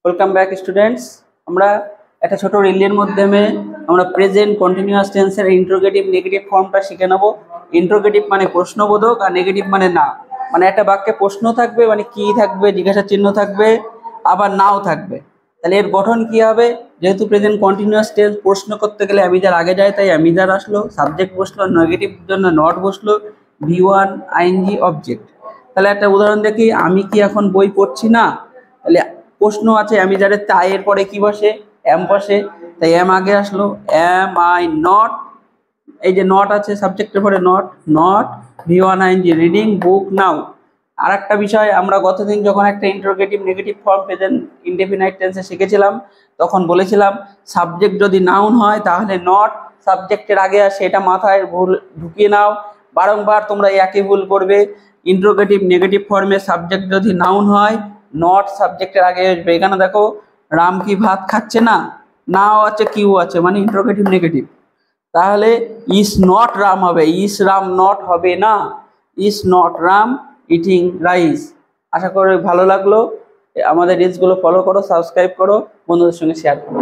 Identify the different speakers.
Speaker 1: Welcome back students. আমরা একটা ছোট রিলের মাধ্যমে আমরা প্রেজেন্ট কন্টিনিউয়াস টেন্সের ইন্টারোগেটিভ নেগেটিভ ফর্মটা শিখে নেব। ইন্টারোগেটিভ মানে প্রশ্নবোধক আর নেগেটিভ মানে না, মানে একটা বাক্যে প্রশ্ন থাকবে, মানে কি থাকবে, জিজ্ঞাসা চিহ্ন থাকবে, আবার নাও থাকবে। তাহলে এর গঠন কি হবে? যেহেতু প্রেজেন্ট কন্টিনিউয়াস টেন্স প্রশ্ন করতে গেলে অ্যামিজার আগে যায়, তাই অ্যামিজার আসলো, সাবজেক্ট বসলো, নেগেটিভ জন্য নট বসলো, V1 আইএনজি অবজেক্ট। তাহলে একটা উদাহরণ দেখি, আমি কি এখন বই পড়ছি না? তাহলে প্রশ্ন আছে, আমি যাদের তাই এর পরে কি বসে? এম বসে, তাই এম আগে আসলো। এম আই নট, এই যে নট আছে সাবজেক্টের পরে, not not V1 ING reading book now. আর একটা বিষয়, আমরা গতদিন যখন একটা interrogative negative form present indefinite টেন্সে শিখেছিলাম, তখন বলেছিলাম সাবজেক্ট যদি নাউন হয় তাহলে নট সাবজেক্টের আগে আসে, এটা মাথায় ভুল ঢুকিয়ে নাও। বারংবার তোমরা একই ভুল করবে। ইন্টারোগেটিভ নেগেটিভ ফর্মে সাবজেক্ট যদি নাউন হয় নট সাবজেক্টের আগে আসবে। এখানে দেখো, রাম কি ভাত খাচ্ছে না, নাও আছে কিউ আছে, মানে ইন্টারোগেটিভ নেগেটিভ। তাহলে ইস নট রাম হবে, ইস রাম নট হবে না, is not Ram eating rice. আশা করি ভালো লাগলো। আমাদের রিলসগুলো ফলো করো, সাবস্ক্রাইব করো, বন্ধুদের সঙ্গে শেয়ার করো।